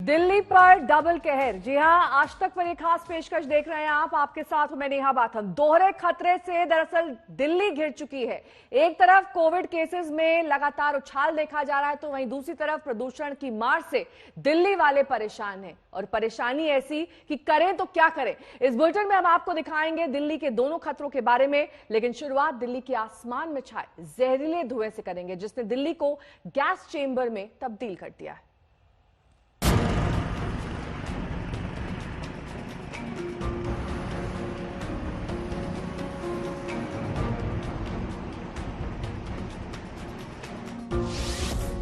दिल्ली पर डबल कहर। जी हां, आज तक पर एक खास पेशकश देख रहे हैं आप। आपके साथ मैं नेहा बाथम। दोहरे खतरे से दरअसल दिल्ली घिर चुकी है। एक तरफ कोविड केसेस में लगातार उछाल देखा जा रहा है, तो वहीं दूसरी तरफ प्रदूषण की मार से दिल्ली वाले परेशान हैं। और परेशानी ऐसी कि करें तो क्या करें। इस बुलेटिन में हम आपको दिखाएंगे दिल्ली के दोनों खतरों के बारे में, लेकिन शुरुआत दिल्ली के आसमान में छाए जहरीले धुएं से करेंगे, जिसने दिल्ली को गैस चेंबर में तब्दील कर दिया है।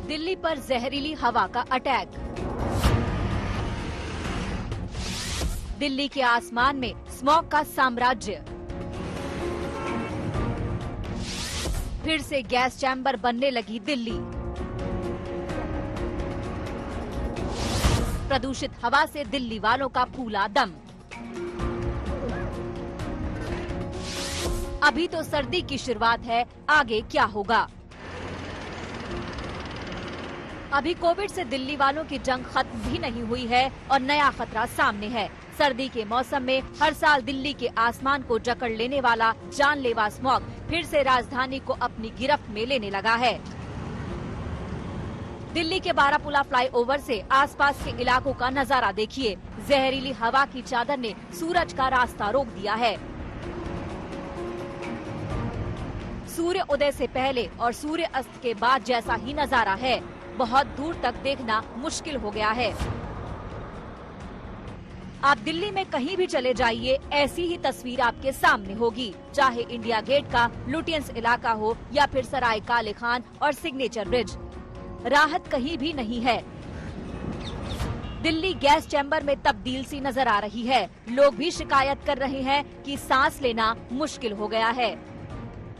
दिल्ली पर जहरीली हवा का अटैक। दिल्ली के आसमान में स्मॉग का साम्राज्य। फिर से गैस चैम्बर बनने लगी दिल्ली। प्रदूषित हवा से दिल्ली वालों का फूला दम। अभी तो सर्दी की शुरुआत है, आगे क्या होगा। अभी कोविड से दिल्ली वालों की जंग खत्म भी नहीं हुई है और नया खतरा सामने है। सर्दी के मौसम में हर साल दिल्ली के आसमान को जकड़ लेने वाला जानलेवा स्मॉग फिर से राजधानी को अपनी गिरफ्त में लेने लगा है। दिल्ली के बारापुला फ्लाईओवर से आसपास के इलाकों का नजारा देखिए। जहरीली हवा की चादर ने सूरज का रास्ता रोक दिया है। सूर्य उदय से पहले और सूर्य अस्त के बाद जैसा ही नजारा है। बहुत दूर तक देखना मुश्किल हो गया है। आप दिल्ली में कहीं भी चले जाइए, ऐसी ही तस्वीर आपके सामने होगी, चाहे इंडिया गेट का लुटियंस इलाका हो या फिर सराय काले खान और सिग्नेचर ब्रिज। राहत कहीं भी नहीं है। दिल्ली गैस चैम्बर में तब्दील सी नजर आ रही है। लोग भी शिकायत कर रहे हैं कि सांस लेना मुश्किल हो गया है।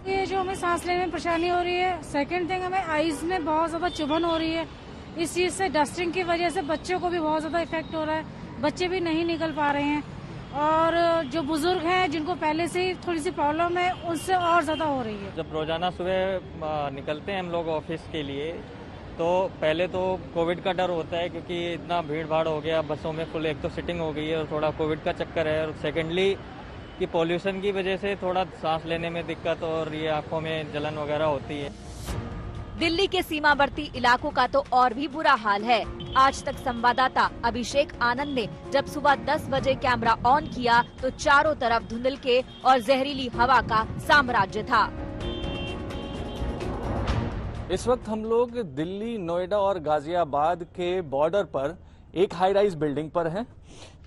ये जो हमें सांस लेने में परेशानी हो रही है। सेकंड थिंग, हमें आईज में बहुत ज्यादा चुभन हो रही है। इस चीज से डस्टिंग की वजह से बच्चों को भी बहुत ज्यादा इफेक्ट हो रहा है। बच्चे भी नहीं निकल पा रहे हैं और जो बुजुर्ग हैं जिनको पहले से ही थोड़ी सी प्रॉब्लम है, उनसे और ज्यादा हो रही है। जब रोजाना सुबह निकलते हैं हम लोग ऑफिस के लिए, तो पहले तो कोविड का डर होता है क्योंकि इतना भीड़ भाड़ हो गया बसों में फुल। एक तो सिटिंग हो गई है और थोड़ा कोविड का चक्कर है, और सेकेंडली कि पॉल्यूशन की वजह से थोड़ा सांस लेने में दिक्कत और ये आंखों में जलन वगैरह होती है। दिल्ली के सीमावर्ती इलाकों का तो और भी बुरा हाल है। आज तक संवाददाता अभिषेक आनंद ने जब सुबह 10 बजे कैमरा ऑन किया तो चारों तरफ धुंधलके और जहरीली हवा का साम्राज्य था। इस वक्त हम लोग दिल्ली, नोएडा और गाजियाबाद के बॉर्डर पर एक हाई राइज बिल्डिंग पर हैं।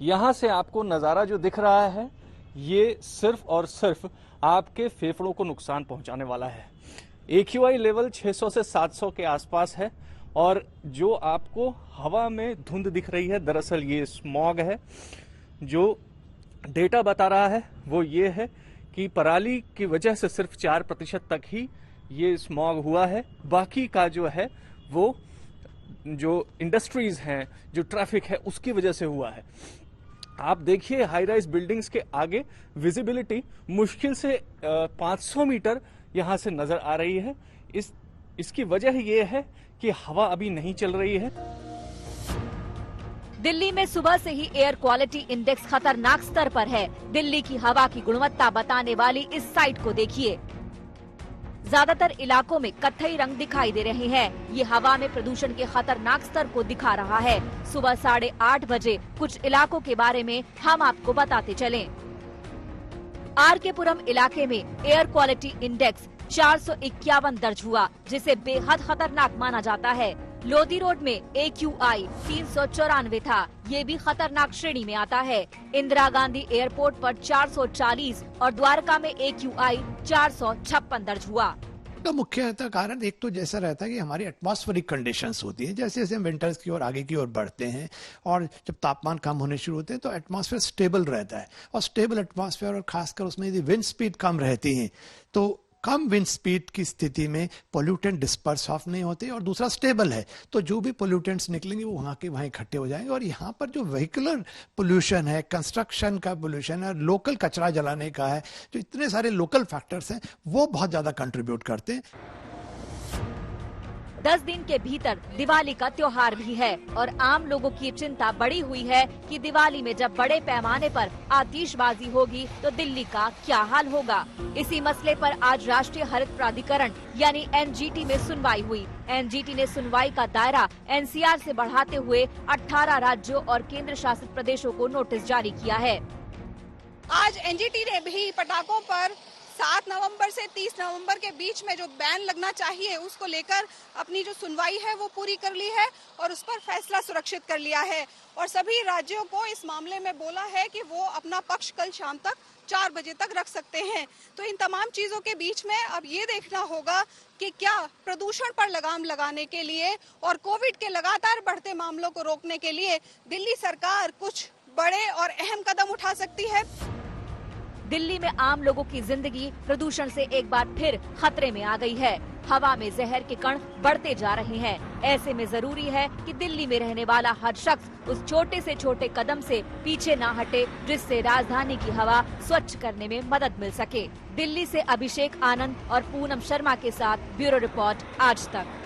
यहाँ से आपको नजारा जो दिख रहा है, ये सिर्फ और सिर्फ आपके फेफड़ों को नुकसान पहुंचाने वाला है। AQI लेवल 600 से 700 के आसपास है और जो आपको हवा में धुंध दिख रही है, दरअसल ये स्मॉग है। जो डेटा बता रहा है वो ये है कि पराली की वजह से सिर्फ 4% तक ही ये स्मॉग हुआ है। बाकी का जो है वो जो इंडस्ट्रीज हैं, जो ट्रैफिक है, उसकी वजह से हुआ है। आप देखिए हाई राइज बिल्डिंग्स के आगे विजिबिलिटी मुश्किल से 500 मीटर यहां से नजर आ रही है। इसकी वजह ये है कि हवा अभी नहीं चल रही है। दिल्ली में सुबह से ही एयर क्वालिटी इंडेक्स खतरनाक स्तर पर है। दिल्ली की हवा की गुणवत्ता बताने वाली इस साइट को देखिए। ज्यादातर इलाकों में कत्थई रंग दिखाई दे रहे हैं। ये हवा में प्रदूषण के खतरनाक स्तर को दिखा रहा है। सुबह 8:30 बजे कुछ इलाकों के बारे में हम आपको बताते चलें। RK पुरम इलाके में एयर क्वालिटी इंडेक्स 451 दर्ज हुआ, जिसे बेहद खतरनाक माना जाता है। लोधी रोड में AQI 394 था, ये भी खतरनाक श्रेणी में आता है। इंदिरा गांधी एयरपोर्ट पर 440 और द्वारका में AQI 456 दर्ज हुआ। का मुख्यतः कारण एक तो जैसा रहता है कि हमारी एटमॉस्फेरिक कंडीशंस होती हैं। जैसे जैसे हम विंटर्स की ओर आगे की ओर बढ़ते हैं और जब तापमान कम होने शुरू होते हैं तो एटमॉस्फेयर स्टेबल रहता है। और स्टेबल एटमॉस्फेयर और खासकर उसमें यदि विंड स्पीड कम रहती है तो कम विंड स्पीड की स्थिति में पोल्यूटेंट डिस्पर्स ऑफ नहीं होते और दूसरा स्टेबल है, तो जो भी पोल्यूटेंट्स निकलेंगे वो वहाँ के वहाँ इकट्ठे हो जाएंगे। और यहाँ पर जो व्हीकुलर पोल्यूशन है, कंस्ट्रक्शन का पोल्यूशन है, लोकल कचरा जलाने का है, जो इतने सारे लोकल फैक्टर्स हैं वो बहुत ज़्यादा कंट्रीब्यूट करते हैं। 10 दिन के भीतर दिवाली का त्योहार भी है और आम लोगों की चिंता बढ़ी हुई है कि दिवाली में जब बड़े पैमाने पर आतिशबाजी होगी तो दिल्ली का क्या हाल होगा। इसी मसले पर आज राष्ट्रीय हरित प्राधिकरण यानी एनजीटी में सुनवाई हुई। एनजीटी ने सुनवाई का दायरा एनसीआर से बढ़ाते हुए 18 राज्यों और केंद्र शासित प्रदेशों को नोटिस जारी किया है। आज एनजीटी ने भी पटाखों पर 7 नवंबर से 30 नवंबर के बीच में जो बैन लगना चाहिए उसको लेकर अपनी जो सुनवाई है वो पूरी कर ली है और उस पर फैसला सुरक्षित कर लिया है और सभी राज्यों को इस मामले में बोला है कि वो अपना पक्ष कल शाम तक 4 बजे तक रख सकते हैं। तो इन तमाम चीजों के बीच में अब ये देखना होगा कि क्या प्रदूषण पर लगाम लगाने के लिए और कोविड के लगातार बढ़ते मामलों को रोकने के लिए दिल्ली सरकार कुछ बड़े और अहम कदम उठा सकती है। दिल्ली में आम लोगों की जिंदगी प्रदूषण से एक बार फिर खतरे में आ गई है। हवा में जहर के कण बढ़ते जा रहे हैं। ऐसे में जरूरी है कि दिल्ली में रहने वाला हर शख्स उस छोटे से छोटे कदम से पीछे ना हटे जिससे राजधानी की हवा स्वच्छ करने में मदद मिल सके। दिल्ली से अभिषेक आनंद और पूनम शर्मा के साथ ब्यूरो रिपोर्ट आज तक।